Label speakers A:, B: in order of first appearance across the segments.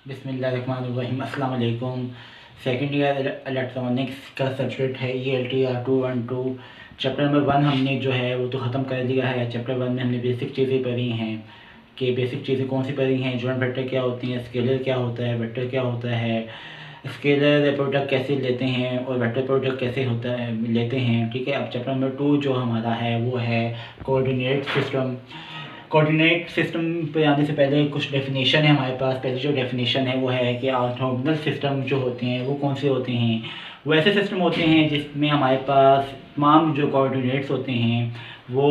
A: बिस्मिल्लाहिर्रहमानिर्रहीम। अस्सलाम वालेकुम। सेकेंड ईयर इलेक्ट्रॉनिक्स का सब्जेक्ट है ELTR 212। चैप्टर नंबर 1 हमने जो है वो तो ख़त्म कर दिया है। चैप्टर 1 में हमने बेसिक चीज़ें पढ़ी हैं कि बेसिक चीज़ें कौन सी पढ़ी हैं, जॉइंट वेक्टर क्या होती हैं, स्केलर क्या होता है, वेक्टर क्या होता है, स्केलर प्रोडक्ट कैसे लेते हैं और वेक्टर प्रोडक्ट कैसे होता है लेते हैं। ठीक है, अब चैप्टर नंबर 2 जो हमारा है वो है कोऑर्डिनेट सिस्टम। कोऑर्डिनेट सिस्टम पे आने से पहले कुछ डेफिनेशन है हमारे पास। पहली जो डेफिनेशन है वो है कि ऑर्थोगोनल सिस्टम जो होते हैं वो कौन से होते हैं। वो ऐसे सिस्टम होते हैं जिसमें हमारे पास तमाम जो कोऑर्डिनेट्स होते हैं वो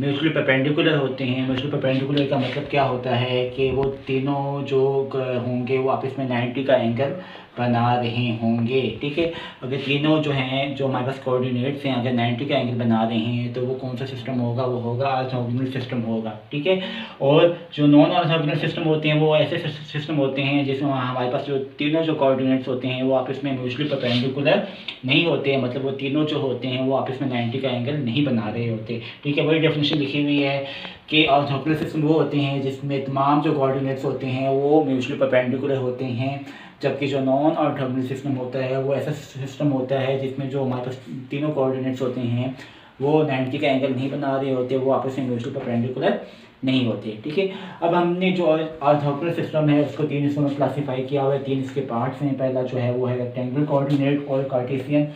A: म्यूचुअली परपेंडिकुलर होते हैं। म्यूचुअली परपेंडिकुलर का मतलब क्या होता है कि वो तीनों जो होंगे वो आपस में 90 का एंगल बना रहे होंगे। ठीक है, अगर तीनों जो हैं जो हमारे पास कोऑर्डिनेट्स हैं अगर 90 का एंगल बना रहे हैं तो वो कौन सा सिस्टम होगा, वो होगा ऑर्थोगोनल सिस्टम होगा। ठीक है, और जो नॉन ऑर्थोगोनल सिस्टम होते हैं वो ऐसे सिस्टम होते हैं जिसमें हमारे पास जो तीनों जो कोऑर्डिनेट्स होते हैं वो आपस में म्यूचुअली परपेंडिकुलर नहीं होते हैं, मतलब वो तीनों जो होते हैं वो आपस में 90 का एंगल नहीं बना रहे होते। ठीक है, वही डेफिनेशन लिखी हुई है कि ऑर्थोगोनल सिस्टम वो होते हैं जिसमें तमाम जो कोऑर्डिनेट्स होते हैं वो म्यूचुअली परपेंडिकुलर होते हैं, जबकि जो नॉन ऑर्थोगोनल सिस्टम होता है वो ऐसा सिस्टम होता है जिसमें जो हमारे पास तीनों कोऑर्डिनेट्स होते हैं वो 90 का एंगल नहीं बना रहे होते, वो आपस में म्यूचुअली परपेंडिकुलर नहीं होते। ठीक है, अब हमने जो ऑर्थोगोनल सिस्टम है उसको 3 हिस्सों में क्लासीफाई किया हुआ है। 3 इसके पार्ट्स हैं। पहला जो है वो है रेक्टेंगुलर कोऑर्डिनेट और कार्टेशियन।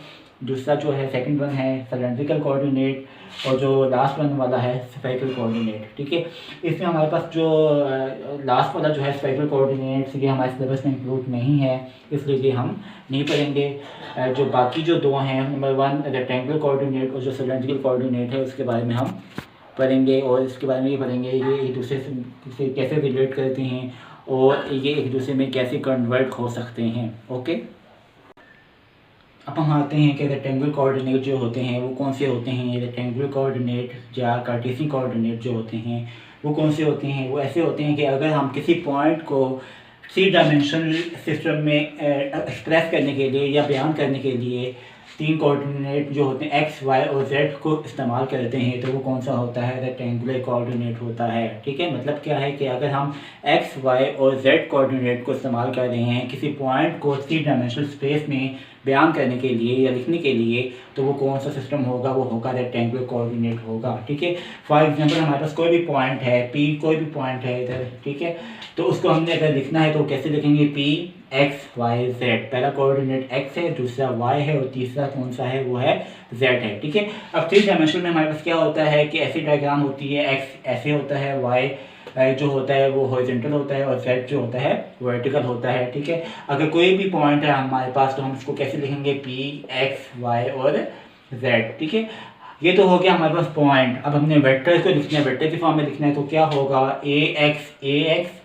A: दूसरा जो है सेकंड वन है सिलेंड्रिकल कोऑर्डिनेट और जो लास्ट वन वाला है स्फेरिकल कोऑर्डिनेट। ठीक है, इसमें हमारे पास जो लास्ट वाला जो है स्फेरिकल कोऑर्डिनेट ये हमारे सिलेबस में इंक्लूड नहीं है, इसलिए ये हम नहीं पढ़ेंगे। जो बाकी जो दो हैं नंबर 1 रेक्टेंगुलर कोऑर्डिनेट और जो सिलेंड्रिकल कोऑर्डिनेट है उसके बारे में हम पढ़ेंगे और इसके बारे में ये पढ़ेंगे ये एक दूसरे से कैसे रिलेट करते हैं और ये एक दूसरे में कैसे कन्वर्ट हो सकते हैं। ओके, अब हम आते हैं कि रेक्टेंगुलर कोऑर्डिनेट जो होते हैं वो कौन से होते हैं। रेक्टेंगुलर कोऑर्डिनेट या कार्टेशियन कोऑर्डिनेट जो होते हैं वो कौन से होते हैं। वो ऐसे होते हैं कि अगर हम किसी पॉइंट को 3 डायमेंशनल सिस्टम में एक्सप्रेस करने के लिए या बयान करने के लिए 3 कोऑर्डिनेट जो होते हैं x, y और z को इस्तेमाल करते हैं तो वो कौन सा होता है, रेक्टेंगुलर कोऑर्डिनेट होता है। ठीक है, मतलब क्या है कि अगर हम x, y और z कोऑर्डिनेट को इस्तेमाल कर रहे हैं किसी पॉइंट को 3 डायमेंशनल स्पेस में बयान करने के लिए या लिखने के लिए तो वो कौन सा सिस्टम होगा, वो होगा रेक्टेंगुलर कोऑर्डिनेट होगा। ठीक है, फॉर एग्जांपल हमारे पास कोई भी पॉइंट है P, कोई भी पॉइंट है इधर। ठीक है, तो उसको हमने अगर लिखना है तो कैसे लिखेंगे, P x y z। पहला कोऑर्डिनेट x है, दूसरा y है और तीसरा कौन सा है, वो है z है। ठीक है, अब 3 डायमेंशन में हमारे पास क्या होता है कि ऐसी डायग्राम होती है, x ऐसे होता है, y जो होता है वो हॉरिजॉन्टल होता है और z जो होता है वर्टिकल होता है। ठीक है, अगर कोई भी पॉइंट है हमारे पास तो हम इसको कैसे लिखेंगे, p x y और z। ठीक है, ये तो हो गया हमारे पास पॉइंट। अब हमने वेक्टर को लिखना है, वेक्टर की फॉर्म में लिखना है तो क्या होगा, ax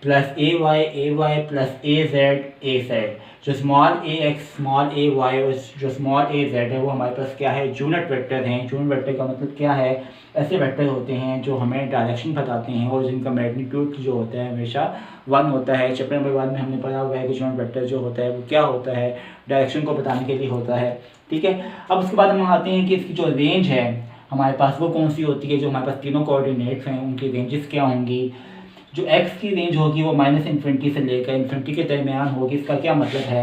A: प्लस ए वाई प्लस ए जेड। जो स्मॉल ए एक्स स्मॉल ए वाई और जो स्मॉल ए जेड है वो हमारे पास क्या है, यूनिट वेक्टर हैं। यूनिट वेक्टर का मतलब क्या है, ऐसे वेक्टर होते हैं जो हमें डायरेक्शन बताते हैं और जिनका मैग्नीट्यूड जो होता है हमेशा 1 होता है। चैप्टर नंबर 1 में हमने पढ़ा हुआ है कि यूनिट वेक्टर जो होता है वो क्या होता है, डायरेक्शन को बताने के लिए होता है। ठीक है, अब उसके बाद हम आते हैं कि इसकी जो रेंज है हमारे पास वो कौन सी होती है। जो हमारे पास तीनों कोऑर्डिनेट्स हैं उनकी रेंजेस क्या होंगी। जो x की रेंज होगी वो -∞ से लेकर इन्फिनिटी के दरमियान होगी। इसका क्या मतलब है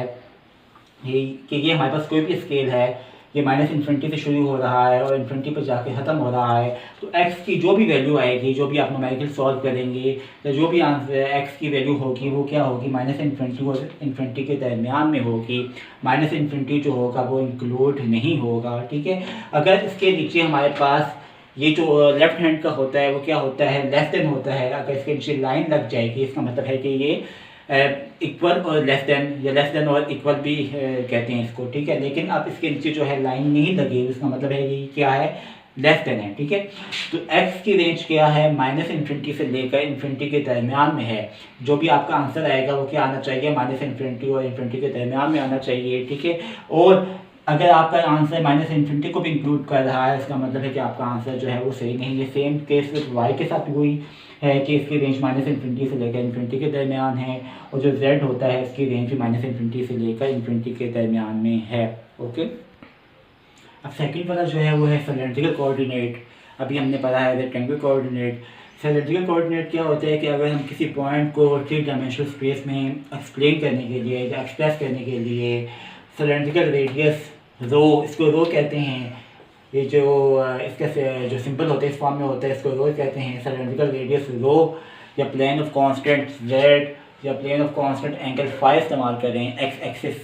A: ये हमारे पास कोई भी स्केल है, ये -∞ से शुरू हो रहा है और इन्फिनिटी पर जाके ख़त्म हो रहा है, तो x की जो भी वैल्यू आएगी, जो भी आप न्यूमेरिकल सॉल्व करेंगे या जो भी आंसर x की वैल्यू होगी वो क्या होगी, -∞ और इन्फिनिटी के दरमियान में होगी। -∞ जो होगा वो इंक्लूड नहीं होगा। ठीक है, अगर इसके नीचे हमारे पास ये जो लेफ्ट हैंड का होता है वो क्या होता है, लेस देन होता है। अगर इसके नीचे लाइन लग जाएगी इसका मतलब है कि ये इक्वल और लेस देन या लेस देन और इक्वल भी कहते हैं इसको। ठीक है, लेकिन अब इसके नीचे जो है लाइन नहीं लगी इसका मतलब है ये क्या है, लेस देन है। ठीक है, तो x की रेंज क्या है, -∞ से लेकर इन्फिनिटी के दरमियान में है। जो भी आपका आंसर आएगा वो क्या आना चाहिए, -∞ और इन्फिनिटी के दरमियान में आना चाहिए। ठीक है, और अगर आपका आंसर -∞ को भी इंक्लूड कर रहा है इसका मतलब है कि आपका आंसर जो है वो सही नहीं है। सेम केस विथ y के साथ भी वही है कि इसकी रेंज -∞ से लेकर इन्फिनिटी के दरमियान है और जो z होता है इसकी रेंज भी -∞ से लेकर इन्फिनिटी के दरमियान में है। ओके, अब सेकंड वाला जो है वो है सिलेंड्रिकल कोऑर्डिनेट। अभी हमने पढ़ा है रेक्टेंगुलर कोऑर्डिनेट। सिलेंड्रिकल कोऑर्डिनेट क्या होता है कि अगर हम किसी पॉइंट को 3 डायमेंशनल स्पेस में एक्सप्लेन करने के लिए या एक्सप्रेस करने के लिए सिलेंड्रिकल रेडियस रो, इसको रो कहते हैं, ये जो इसका जो सिंबल होता है इस फॉर्म में होता है, इसको रो कहते हैं। सिलेंड्रिकल रेडियस रो या प्लेन ऑफ कांस्टेंट जेड या plane of constant angle phi इस्तेमाल करें एक्स एक्सिस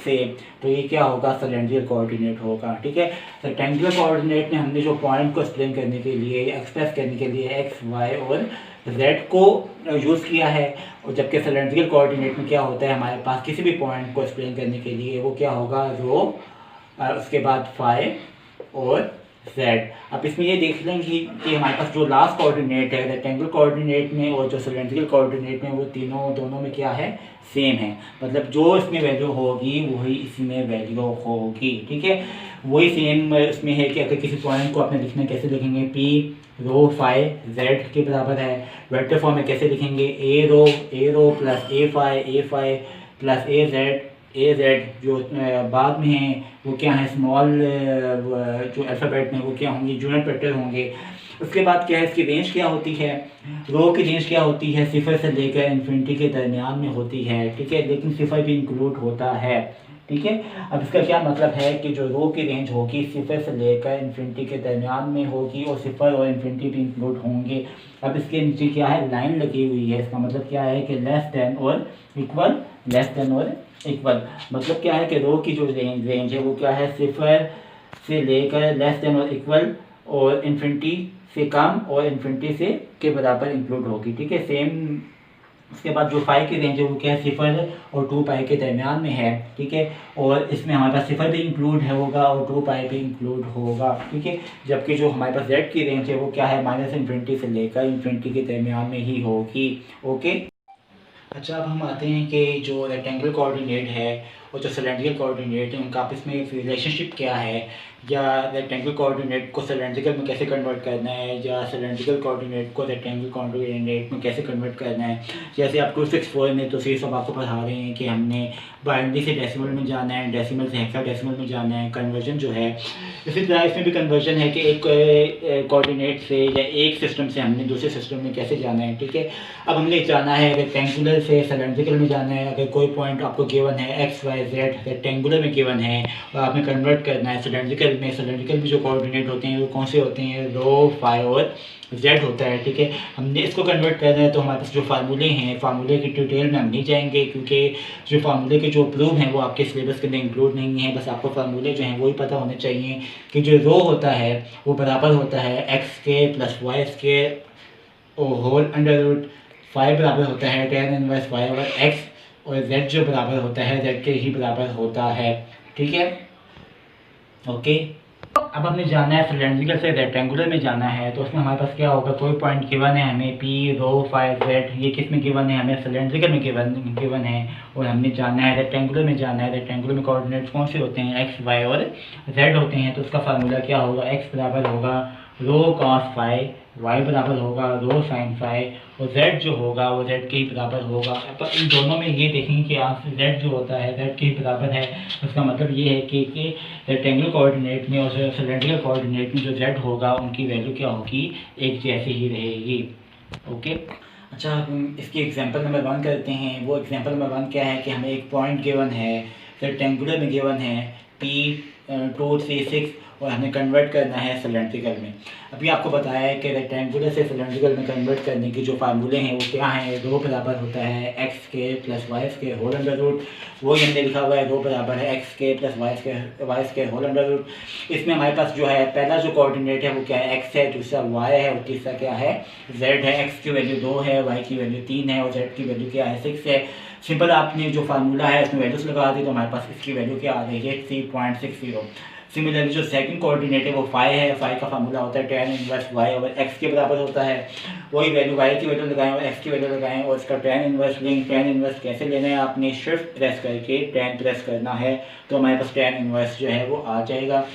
A: से, तो ये क्या होगा, सिलेंड्रिकल कोऑर्डिनेट होगा। ठीक है, रेक्टेंगुलर कोऑर्डिनेट में हमने जो पॉइंट को एक्सप्लेन करने के लिए एक्सप्रेस करने के लिए एक्स वाई और जेड को यूज़ किया है, और जबकि सिलेंड्रिकल कोऑर्डिनेट में क्या होता है, हमारे पास किसी भी पॉइंट को एक्सप्लेन करने के लिए वो क्या होगा, रो, उसके बाद फाई और जेड। अब इसमें ये देख लें कि हमारे पास जो लास्ट कोऑर्डिनेट है रेक्टेंगुलर कोऑर्डिनेट में और जो सिलेंड्रिकल कोऑर्डिनेट में, वो दोनों में क्या है, सेम है। मतलब जो इसमें वैल्यू होगी वही इसमें वैल्यू होगी। ठीक है, वही सेम इसमें है कि अगर किसी पॉइंट को आपने लिखना कैसे लिखेंगे, पी रो फाई जेड के बराबर है। वेक्टर फॉर्म में कैसे लिखेंगे, ए रो प्लस ए फाई प्लस ए जेड जो बाद में है वो क्या है, स्मॉल जो अल्फ़ाबेट में वो क्या होंगे, यूनिट वेक्टर होंगे। उसके बाद क्या है, इसकी रेंज क्या होती है, रो की रेंज क्या होती है, 0 से लेकर इन्फिनिटी के दरमियान में होती है। ठीक है, लेकिन 0 भी इंक्लूड होता है। ठीक है, अब इसका क्या मतलब है कि जो रो की रेंज होगी 0 से लेकर इन्फिनिटी के दरमियान में होगी और 0 और इन्फिनिटी भी इंक्लूड होंगे। अब इसके नीचे क्या है, लाइन लगी हुई है, इसका मतलब क्या है कि लेस देन और इक्वल, मतलब क्या है कि रो की जो रेंज है वो क्या है, 0 से लेकर लेस देन और इक्वल और इन्फिनिटी से कम और इन्फिनिटी से के बराबर इंक्लूड होगी। ठीक है, सेम उसके बाद जो फाई की रेंज है वो क्या है, 0 और 2 पाई के दरमियान में है। ठीक है, और इसमें हमारे पास 0 भी इंक्लूड होगा और 2 पाई भी इंक्लूड होगा। ठीक है, जबकि जो हमारे पास जेड की रेंज है वो क्या है, माइनस इन्फिनिटी से लेकर इन्फिनिटी के दरमियान में ही होगी। ओके, अच्छा, अब हम आते हैं कि जो रेक्टेंगुलर कोऑर्डिनेट है और जो सिलेंड्रिकल कोऑर्डिनेट है उनका आपस में रिलेशनशिप क्या है, या रेक्टेंगुलर कोऑर्डिनेट को सिलेंड्रिकल में कैसे कन्वर्ट करना है, या सिलेंड्रिकल कोऑर्डिनेट को रेक्टेंगुलर कोऑर्डिनेट में कैसे कन्वर्ट करना है। जैसे आप 264 में तो ये सब आपको पढ़ा रहे हैं कि हमने बाइनरी से डेसिमल में जाना है, डेसिमल से हेक्साडेसिमल में जाना है, कन्वर्जन जो है। इसी तरह इसमें भी कन्वर्जन है कि एक कोऑर्डिनेट से या एक सिस्टम से हमने दूसरे सिस्टम में कैसे जाना है। ठीक है, अब हमने जाना है रेक्टेंगुलर से सिलेंड्रिकल में जाना है। अगर कोई पॉइंट आपको गिवन है एक्स वाई जेड रेक्टेंगुलर में गिवन है और आपने कन्वर्ट करना है सिलेंड्रिकल में जो कोऑर्डिनेट होते हैं वो कौन से होते हैं, रो फाई और जेड होता है। ठीक है, हमने इसको कन्वर्ट करना है तो हमारे पास जो फार्मूले हैं, फार्मूले की डिटेल में हम नहीं जाएंगे क्योंकि जो फार्मूले के जो प्रूफ हैं वो आपके सिलेबस के अंदर इंक्लूड नहीं है। बस आपको फार्मूले जो हैं वही पता होने चाहिए कि जो रो होता है वो बराबर होता है एक्स के प्लस वाई के होल अंडर रूट फाई बराबर होता है tan inverse phi over X, और z जो बराबर होता है z के ही बराबर होता है। ठीक है, ओके, अब हमने जाना है सिलेंड्रिकल से रेक्टेंगुलर में जाना है, तो उसमें हमारे पास क्या होगा, कोई पॉइंट गिवन है हमें p रो फाई जेड, ये किस में गिवन है, हमें सिलेंड्रिकल में गिवन है, और हमने जाना है रेक्टेंगुलर में जाना है। रेक्टेंगुलर में कोऑर्डिनेट्स कौन से होते हैं, एक्स वाई और जेड होते हैं। तो उसका फार्मूला क्या होगा, एक्स बराबर होगा रो कॉस फाई, वाई बराबर होगा रो साइन फाई, और जेड जो होगा वो जेड के ही बराबर होगा। तो इन दोनों में ये देखेंगे कि आप जेड जो होता है जेड के ही बराबर है। उसका मतलब ये है कि रेक्टेंगुलर कोऑर्डिनेट में और सिलेंड्रिकल कोऑर्डिनेट में जो जेड होगा उनकी वैल्यू क्या होगी, एक जैसी ही रहेगी। ओके, अच्छा, हम इसकी एग्जांपल नंबर 1 करते हैं। वो एग्जांपल नंबर 1 क्या है कि हमें एक पॉइंट गिवन है, रेक्टेंगुलर में गिवन है P2 3 6 और हमें कन्वर्ट करना है सिलेंड्रिकल में। अभी आपको बताया है कि रेक्टेंगुलर से सिलेंड्रिकल में कन्वर्ट करने के जो फार्मूले हैं वो क्या हैं, रो बराबर होता है एक्स के प्लस वाई के होल अंडर रूट, वो हमने लिखा हुआ है रो बराबर है एक्स के प्लस वाई के होल अंडर रूट। इसमें हमारे पास जो है पहला जो कोऑर्डिनेट है वो क्या है, एक्स है, दूसरा वाई है और तीसरा क्या है, जेड है। एक्स की वैल्यू 2 है, वाई की वैल्यू 3 है और जेड की वैल्यू क्या है, 6 है। सिंपल आपने जो फार्मूला है उसमें वैल्यूज लगा दी तो हमारे पास इसकी वैल्यू क्या आ रही है, 3.60। सिमिलरली जो सेकंड कोऑर्डिनेट है वो फाई है, फाई का फार्मूला होता है tan inverse Y over X के बराबर होता है। वही वैल्यू वाई की वैल्यू लगाएं और एक्स की वैल्यू लगाएं और इसका tan इनवर्स लेंगे। tan इनवर्स कैसे लेना है, आपने शिफ्ट प्रेस करके tan प्रेस करना है तो हमारे पास tan इनवर्स जो है वो आ जाएगा।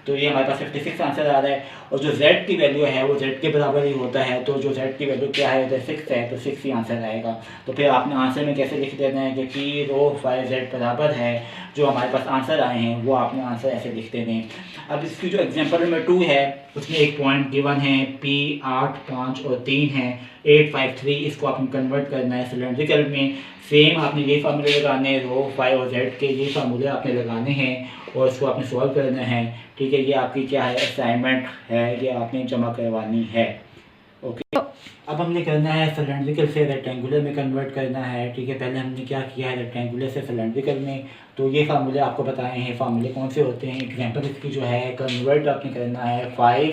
A: तो ये हमारे पास 56 आंसर आ रहा है। और जो z की वैल्यू है वो z के बराबर ही होता है, तो जो z की वैल्यू क्या है, अगर 6 है तो 6 ही आंसर आएगा। तो फिर आपने आंसर में कैसे लिख देना है कि पी रो 5z बराबर है, जो हमारे पास आंसर आए हैं वो आपने आंसर ऐसे लिख देने हैं। अब इसकी जो एग्जाम्पल नंबर 2 है उसमें एक पॉइंट गिवन है, पी 8, 5 और 3 है, 8, 5, 3। इसको आपने कन्वर्ट करना है सिलेंड्रिकल में। सेम आपने ये फार्मूले लगाने हैं, रो 5 और z के ये फार्मूले आपने लगाने हैं और इसको आपने सॉल्व करना है। ठीक है, ये आपकी क्या है, असाइनमेंट है, ये आपने जमा करवानी है। ओके, अब हमने करना है सिलेंड्रिकल से रेक्टेंगुलर में कन्वर्ट करना है। ठीक है, पहले हमने क्या किया है, रेक्टेंगुलर से सिलेंड्रिकल में। तो ये फार्मूले आपको बताए हैं, फार्मूले कौन से होते हैं। एग्जाम्पल इसकी जो है, कन्वर्ट आपने करना है 5,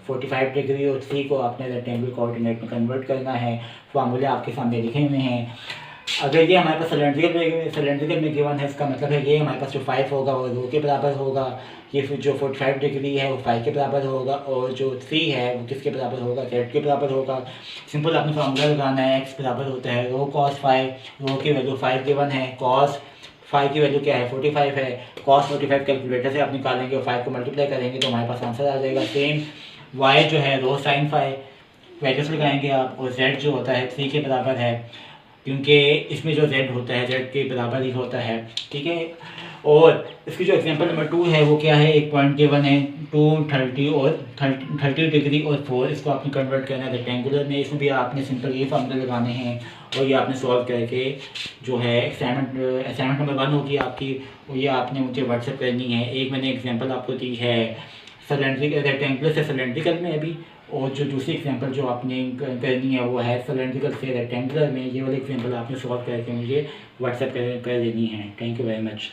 A: 45 डिग्री और 3 को आपने रेक्टेंगुलर कोऑर्डिनेट में कन्वर्ट करना है। फार्मूले आपके सामने लिखे हुए हैं। अगर ये हमारे पास सिलेंड्रिकल में गिवन है, इसका मतलब है ये हमारे पास जो 5 होगा वो रो के बराबर होगा, ये फिर जो 45 डिग्री है वो 5 के बराबर होगा, और जो 3 है वो किसके बराबर होगा, z के बराबर होगा। सिंपल आपने फार्मूला लगाना है, x बराबर होता है रो कॉस 5, रो की वैल्यू 5 गिवन है, कॉस 5 की वैल्यू क्या है, 45 है। कॉस 45 कैलकुलेटर से आप निकालेंगे और 5 को मल्टीप्लाई करेंगे तो हमारे पास आंसर आ जाएगा। सेम y जो है रो साइन 5, वैल्यूज लगाएंगे आप, और z जो होता है 3 के बराबर है, क्योंकि इसमें जो z होता है z के बराबर ही होता है। ठीक है, और इसकी जो एग्जांपल नंबर 2 है वो क्या है, एक पॉइंट गिवन है 2, 30 और 30 डिग्री और 4। इसको आपने कन्वर्ट करना है रेक्टेंगुलर में। इसमें भी आपने सिंपल ये फार्मूले लगाने हैं और ये आपने सॉल्व करके जो है असाइनमेंट नंबर 1 होगी आपकी, और ये आपने मुझे व्हाट्सएप करनी है। एक मैंने एग्जाम्पल आपको दी है रेक्टेंगुलर से सिलेंड्रिकल में अभी, और जो दूसरी एग्जांपल जो आपने करनी है वो है सिलेंड्रिकल से रेक्टेंगुलर में। ये वाली एग्जांपल आपने सॉल्व करके मुझे व्हाट्सएप कर देनी है। Thank you very much.